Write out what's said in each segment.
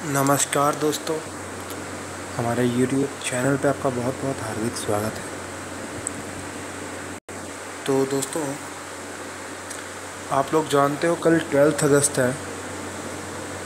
नमस्कार दोस्तों, हमारे YouTube चैनल पे आपका बहुत बहुत हार्दिक स्वागत है। तो दोस्तों, आप लोग जानते हो कल 12 अगस्त है।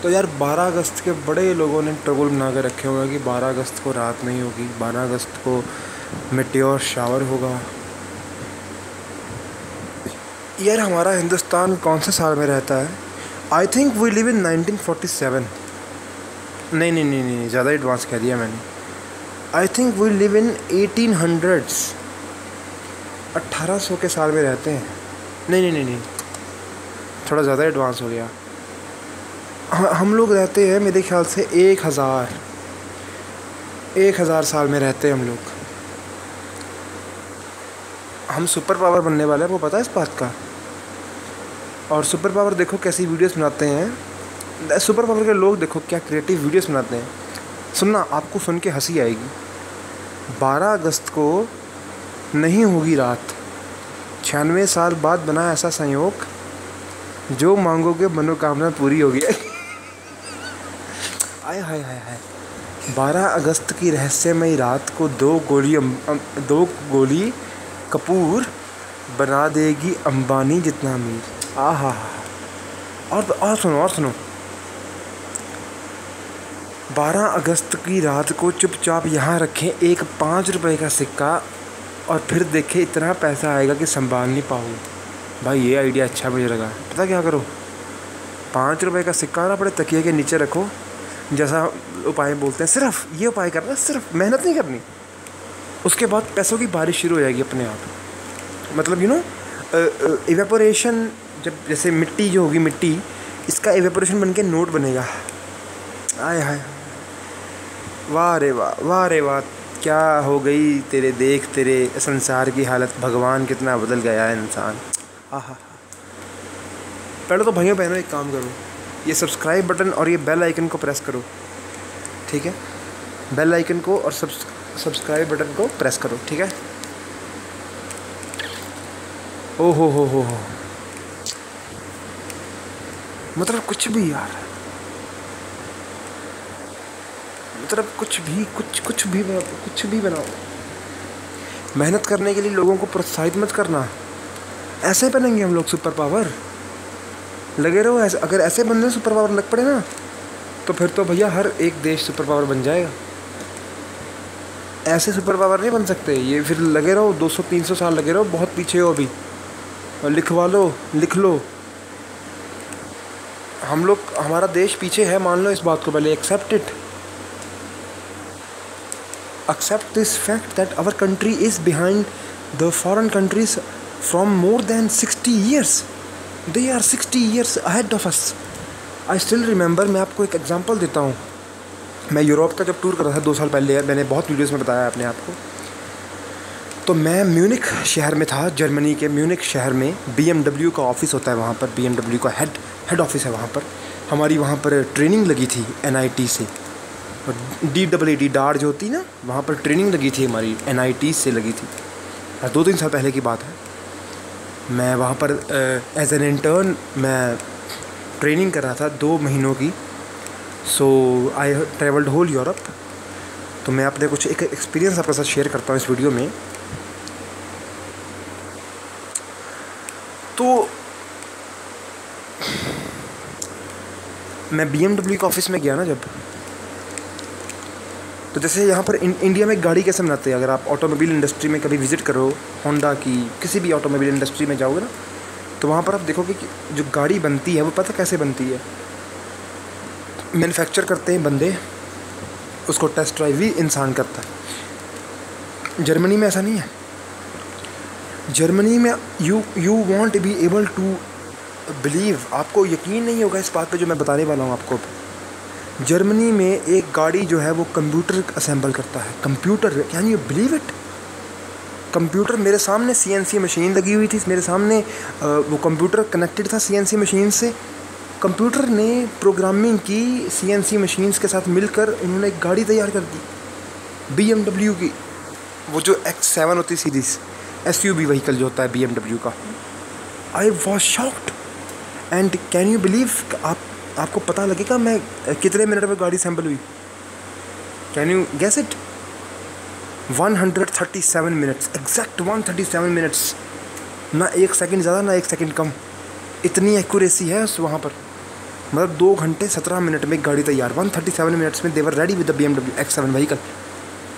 तो यार 12 अगस्त के बड़े लोगों ने ट्रबल बना के रखे हुए हैं कि 12 अगस्त को रात नहीं होगी, 12 अगस्त को मेटेओर शावर होगा। यार हमारा हिंदुस्तान कौन से साल में रहता है? I think we live in 1947। नहीं, ज़्यादा एडवांस कह दिया मैंने। I think we live in 1800s। 1800 के साल में रहते हैं। नहीं, थोड़ा ज़्यादा एडवांस हो गया। हम लोग रहते हैं मेरे ख्याल से 1000 साल में रहते हैं हम लोग। हम सुपर पावर बनने वाले हैं, वो पता है इस बात का। और सुपर पावर देखो कैसी वीडियोस बनाते हैं। सुपर पावर के लोग देखो क्या क्रिएटिव वीडियोस बनाते हैं। सुनना, आपको सुन के हंसी आएगी। 12 अगस्त को नहीं होगी रात। 96 साल बाद बना ऐसा संयोग, जो मांगोगे मनोकामना पूरी होगी। आय हाय हाय हाय। 12 अगस्त की रहस्यमयी रात को दो गोली कपूर बना देगी अंबानी जितना अमीर। आहा। और सुनो 12 अगस्त की रात को चुपचाप यहाँ रखें एक 5 रुपए का सिक्का, और फिर देखें इतना पैसा आएगा कि संभाल नहीं पाओगे। भाई ये आइडिया अच्छा मुझे लगा। पता क्या करो, 5 रुपए का सिक्का ना अपने तकिए के नीचे रखो, जैसा उपाय बोलते हैं। सिर्फ ये उपाय करना, सिर्फ मेहनत नहीं करनी। उसके बाद पैसों की बारिश शुरू हो जाएगी अपने आप। मतलब इवेपोरेशन। जब जैसे मिट्टी जो होगी, मिट्टी इसका इवेपोरेशन बन के नोट बनेगा। आय हाय, वाह रे वाह, क्या हो गई तेरे संसार की हालत। भगवान कितना बदल गया है इंसान। आहा। पहले तो भाइयों बहनों एक काम करो, ये सब्सक्राइब बटन और ये बेल आइकन को प्रेस करो, ठीक है? बेल आइकन को और सब्सक्राइब बटन को प्रेस करो, ठीक है? ओ हो। मतलब कुछ भी यार, मतलब कुछ भी बनाओ। मेहनत करने के लिए लोगों को प्रोत्साहित मत करना। ऐसे बनेंगे हम लोग सुपर पावर। लगे रहो ऐसे। अगर ऐसे बनने सुपर पावर लग पड़े ना, तो फिर तो भैया हर एक देश सुपर पावर बन जाएगा। ऐसे सुपर पावर नहीं बन सकते ये। फिर लगे रहो 200-300 साल लगे रहो, बहुत पीछे हो अभी। और लिख लो। हम लोग, हमारा देश पीछे है, मान लो इस बात को। पहले accept this fact that our country is behind the foreign countries from more than 60 years. They are 60 years ahead of us. I still remember, मैं आपको एक एग्जांपल देता हूँ। मैं यूरोप का जब टूर कर रहा था 2 साल पहले, मैंने बहुत वीडियोस में बताया अपने आप को। तो मैं म्यूनिख शहर में था, जर्मनी के म्यूनिख शहर में। BMW का ऑफिस होता है वहाँ पर। BMW का हेड ऑफिस है वहाँ पर। हमारी वहाँ पर ट्रेनिंग लगी थी NIT से। और DAAD डार जो होती ना, वहाँ पर ट्रेनिंग लगी थी हमारी, NIT से लगी थी। 2-3 साल पहले की बात है। मैं वहाँ पर एज एन इंटर्न मैं ट्रेनिंग कर रहा था 2 महीनों की। सो आई ट्रेवल्ड होल यूरोप। तो मैं अपने कुछ एक एक्सपीरियंस आपके साथ शेयर करता हूँ इस वीडियो में। तो मैं BMW के ऑफिस में गया ना जब, तो जैसे यहाँ पर इंडिया में गाड़ी कैसे बनाते हैं। अगर आप ऑटोमोबाइल इंडस्ट्री में कभी विज़िट करो, होंडा की किसी भी ऑटोमोबाइल इंडस्ट्री में जाओगे ना, तो वहाँ पर आप देखोगे कि जो गाड़ी बनती है वो पता कैसे बनती है। मैन्युफैक्चर करते हैं बंदे, उसको टेस्ट ड्राइव भी इंसान करता है। जर्मनी में ऐसा नहीं है। जर्मनी में you won't be able to believe, आपको यकीन नहीं होगा इस बात पे जो मैं बताने वाला हूँ आपको। जर्मनी में एक गाड़ी जो है वो कंप्यूटर असेंबल करता है। Computer, can you believe it? Computer मेरे सामने CNC मशीन लगी हुई थी, मेरे सामने वो कंप्यूटर कनेक्टेड था CNC मशीन से। कंप्यूटर ने प्रोग्रामिंग की CNC मशीन्स के साथ मिलकर, उन्होंने एक गाड़ी तैयार कर दी BMW की। वो जो X7 होती सीरीज़, SUV व्हीकल जो होता है BMW का। I was shocked. And can you believe, आप आपको पता लगेगा मैं कितने मिनट में गाड़ी असेंबल हुई? Can you guess it? 137 minutes, exact 137 minutes, ना 1 सेकंड ज़्यादा ना 1 सेकंड कम। इतनी एक्यूरेसी है उस वहाँ पर। मतलब 2 घंटे 17 मिनट में गाड़ी तैयार। 137 मिनट्स में they were ready with the BMW X7 vehicle.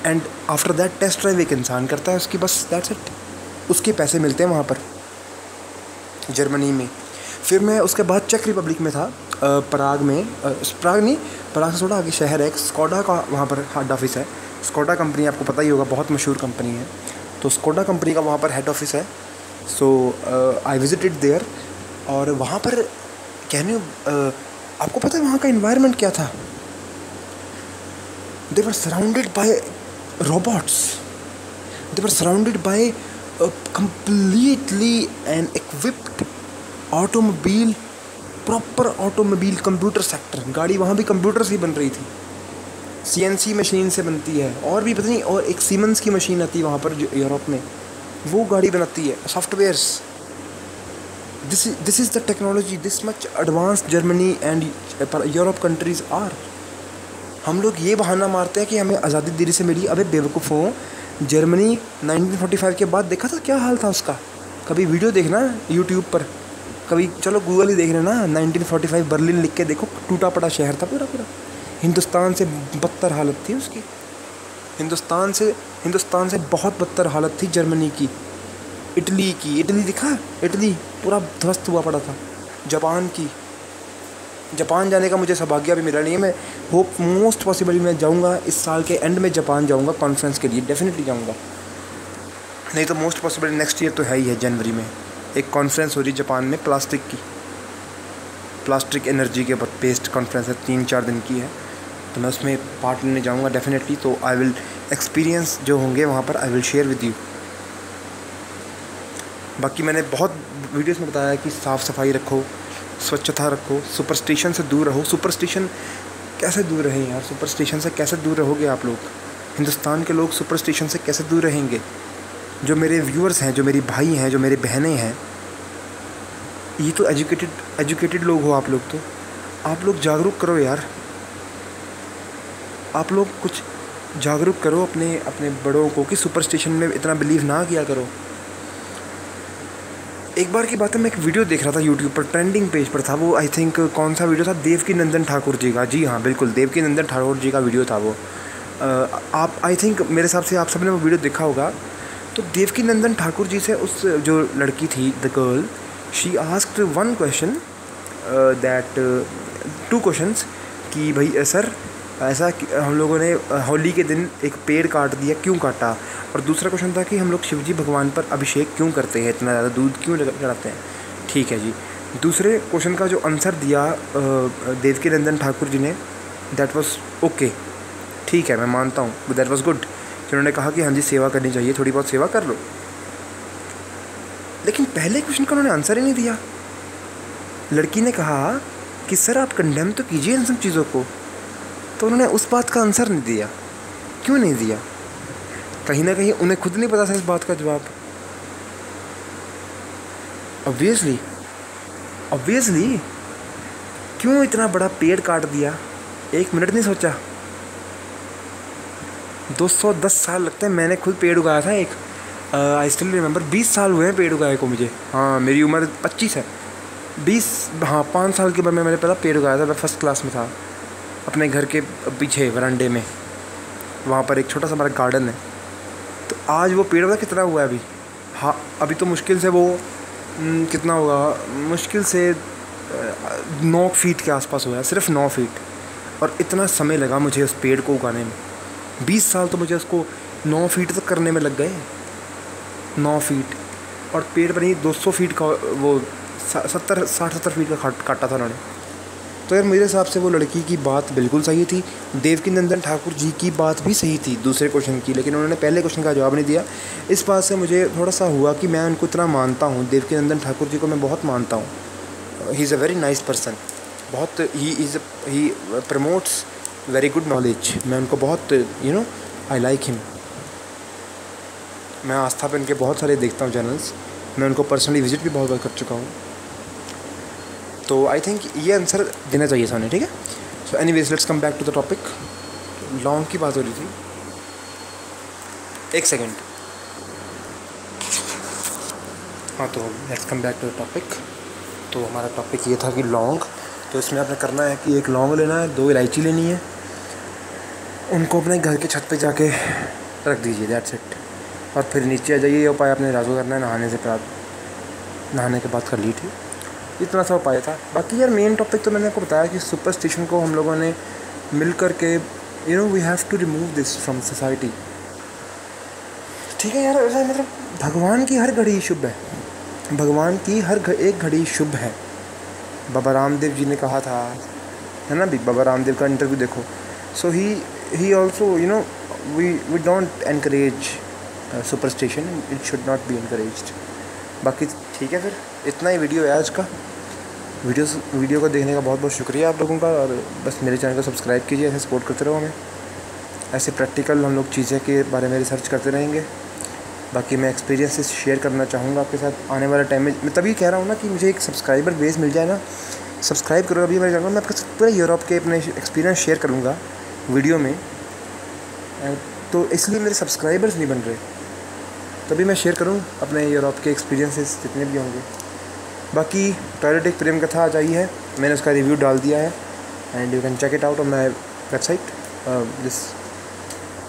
And after that test drive एक इंसान करता है उसकी, बस दैट्स इट। उसके पैसे मिलते हैं वहाँ पर जर्मनी में। फिर मैं उसके बाद चेक रिपब्लिक में था, पराग में, पराग नहीं, पराग से थोड़ा आगे शहर है, स्कोडा का वहाँ पर हेड ऑफिस है। स्कोडा कंपनी आपको पता ही होगा, बहुत मशहूर कंपनी है। तो स्कोडा कंपनी का वहाँ पर हेड ऑफिस है। सो आई विजिटेड देयर। और वहाँ पर कहने आपको पता है वहाँ का इन्वायरमेंट क्या था? They were surrounded by robots, they were surrounded by completely an equipped automobile, proper automobile computer sector. गाड़ी वहाँ भी कंप्यूटर से बन रही थी, CNC मशीन से बनती है, और भी पता नहीं, और एक सीमेंस की मशीन आती है वहाँ पर जो यूरोप में, वो गाड़ी बनाती है, softwares. This is the technology, this much advance Germany and Europe countries are. हम लोग ये बहाना मारते हैं कि हमें आज़ादी देरी से मिली। अबे बेवकूफ़ों, जर्मनी 1945 के बाद देखा था क्या हाल था उसका? कभी वीडियो देखना यूट्यूब पर, कभी चलो गूगल ही देख लेना, 1945 बर्लिन लिख के देखो, टूटा पड़ा शहर था पूरा पूरा। हिंदुस्तान से बदतर हालत थी उसकी, हिंदुस्तान से बहुत बदतर हालत थी जर्मनी की। इटली दिखा, इटली पूरा ध्वस्त हुआ पड़ा था। जापान जाने का मुझे सौभाग्य भी मिला नहीं है। मैं होप मोस्ट पॉसिबली मैं जाऊंगा इस साल के एंड में, जापान जाऊंगा कॉन्फ्रेंस के लिए, डेफिनेटली जाऊंगा। नहीं तो मोस्ट पॉसिबली नेक्स्ट ईयर तो है ही है, जनवरी में एक कॉन्फ्रेंस हो रही जापान में, प्लास्टिक एनर्जी के ऊपर बेस्ड कॉन्फ्रेंस है, 3-4 दिन की है। तो मैं उसमें पार्ट लेने जाऊँगा डेफिनेटली। तो आई विल एक्सपीरियंस जो होंगे वहाँ पर I will share with you. बाकी मैंने बहुत वीडियोस में बताया कि साफ़ सफाई रखो, स्वच्छता रखो, सुपरस्टिशन से दूर रहो। सुपरस्टिशन कैसे दूर रहें यार? सुपरस्टिशन से कैसे दूर रहोगे आप लोग? हिंदुस्तान के लोग सुपरस्टिशन से कैसे दूर रहेंगे? जो मेरे व्यूअर्स हैं, जो मेरी भाई हैं, जो मेरे बहनें हैं, ये तो एजुकेटेड लोग हो आप लोग। तो आप लोग जागरूक करो यार, आप लोग कुछ जागरूक करो अपने बड़ों को कि सुपरस्टिशन में इतना बिलीव ना किया करो। एक बार की बात है, मैं एक वीडियो देख रहा था यूट्यूब पर, ट्रेंडिंग पेज पर था वो। आई थिंक कौन सा वीडियो था? देवकीनंदन ठाकुर जी का। जी हाँ बिल्कुल, देवकीनंदन ठाकुर जी का वीडियो था वो। आप आई थिंक मेरे हिसाब से आप सबने वो वीडियो देखा होगा। तो देवकीनंदन ठाकुर जी से उस जो लड़की थी, the girl, she asked one question, that 2 questions कि भाई सर ऐसा हम लोगों ने होली के दिन एक पेड़ काट दिया, क्यों काटा? और दूसरा क्वेश्चन था कि हम लोग शिवजी भगवान पर अभिषेक क्यों करते हैं, इतना ज़्यादा दूध क्यों चढ़ाते हैं? ठीक है जी। दूसरे क्वेश्चन का जो आंसर दिया देवकीनंदन ठाकुर जी ने, दैट वाज ओके, ठीक है मैं मानता हूँ, दैट वाज गुड। जिन्होंने कहा कि हाँ जी सेवा करनी चाहिए, थोड़ी बहुत सेवा कर लो। लेकिन पहले क्वेश्चन का उन्होंने आंसर ही नहीं दिया। लड़की ने कहा कि सर आप कंडेम तो कीजिए इन सब चीज़ों को, तो उन्होंने उस बात का आंसर नहीं दिया। क्यों नहीं दिया? कहीं ना कहीं उन्हें खुद नहीं पता था इस बात का जवाब। ऑब्वियसली क्यों इतना बड़ा पेड़ काट दिया? 1 मिनट नहीं सोचा। 210 साल लगते हैं। मैंने खुद पेड़ उगाया था एक, आई स्टिल रिमेंबर, 20 साल हुए हैं पेड़ उगाए को मुझे। हाँ मेरी उम्र 25 है, 5 साल की उम्र में मैंने पहला पेड़ उगाया था। मैं फर्स्ट क्लास में था, अपने घर के पीछे वरांडे में, वहाँ पर एक छोटा सा हमारा गार्डन है। तो आज वो पेड़ पता कितना हुआ है अभी? हाँ अभी तो मुश्किल से वो कितना होगा, मुश्किल से 9 फीट के आसपास हुआ है, सिर्फ 9 फीट। और इतना समय लगा मुझे उस पेड़ को उगाने में, 20 साल तो मुझे उसको 9 फीट तक करने में लग गए। 9 फीट, और पेड़ पर ही 200 फीट का, वो 60-70 फीट का काटा था उन्होंने। तो यार मेरे हिसाब से वो लड़की की बात बिल्कुल सही थी, देवकीनंदन ठाकुर जी की बात भी सही थी दूसरे क्वेश्चन की, लेकिन उन्होंने पहले क्वेश्चन का जवाब नहीं दिया। इस बात से मुझे थोड़ा सा हुआ कि मैं उनको इतना मानता हूँ, देवकीनंदन ठाकुर जी को मैं बहुत मानता हूँ। He is a very nice person, बहुत ही प्रमोट्स वेरी गुड नॉलेज। मैं उनको बहुत आई लाइक हिम। मैं आस्था पे उनके बहुत सारे देखता हूँ चैनल्स, मैं उनको पर्सनली विज़िट भी बहुत बार कर चुका हूँ। तो आई थिंक ये आंसर देना चाहिए सामने, ठीक है। So anyways let's come back to the topic. Long की बात हो रही थी, एक सेकेंड। हाँ, तो let's come back to the topic. तो हमारा टॉपिक ये था कि लौंग, तो इसमें आपने करना है कि एक लौंग लेना है, 2 इलायची लेनी है, उनको अपने घर के छत पे जाके रख दीजिए, दैट्स इट। और फिर नीचे आ जाइए। ये उपाय आपने राजू करना है नहाने के बाद कर ली थी। इतना सा उपाय था। बाकी यार मेन टॉपिक तो मैंने आपको बताया कि सुपरस्टिशन को हम लोगों ने मिल कर के we have to remove this from society, ठीक है यार। ऐसा मतलब भगवान की हर घड़ी शुभ है, भगवान की एक घड़ी शुभ है। बाबा रामदेव जी ने कहा था, है ना भी, बाबा रामदेव का इंटरव्यू देखो। So he also we don't encourage superstition, it should not be encouraged. बाकी ठीक है, फिर इतना ही वीडियो है आज का। वीडियो को देखने का बहुत बहुत शुक्रिया आप लोगों का। और बस मेरे चैनल को सब्सक्राइब कीजिए, ऐसे सपोर्ट करते रहो हमें। ऐसे प्रैक्टिकल हम लोग चीज़ें के बारे में रिसर्च करते रहेंगे। बाकी मैं एक्सपीरियंसेस शेयर करना चाहूँगा आपके साथ आने वाले टाइम में। मैं तभी कह रहा हूँ ना कि मुझे एक सब्सक्राइबर बेस मिल जाए ना, सब्सक्राइब करो अभी मेरे चैनल। मैं आपके साथ पूरे यूरोप के अपने एक्सपीरियंस शेयर करूँगा वीडियो में। तो इसलिए मेरे सब्सक्राइबर्स नहीं बन रहे, तभी मैं शेयर करूँ अपने यूरोप के एक्सपीरियंसेस जितने भी होंगे। बाकी टॉयलेट एक प्रेम कथा आ जाई है, मैंने उसका रिव्यू डाल दिया है, and you can check it out on my website this.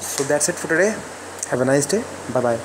So that's it for today. Have a nice day, bye bye.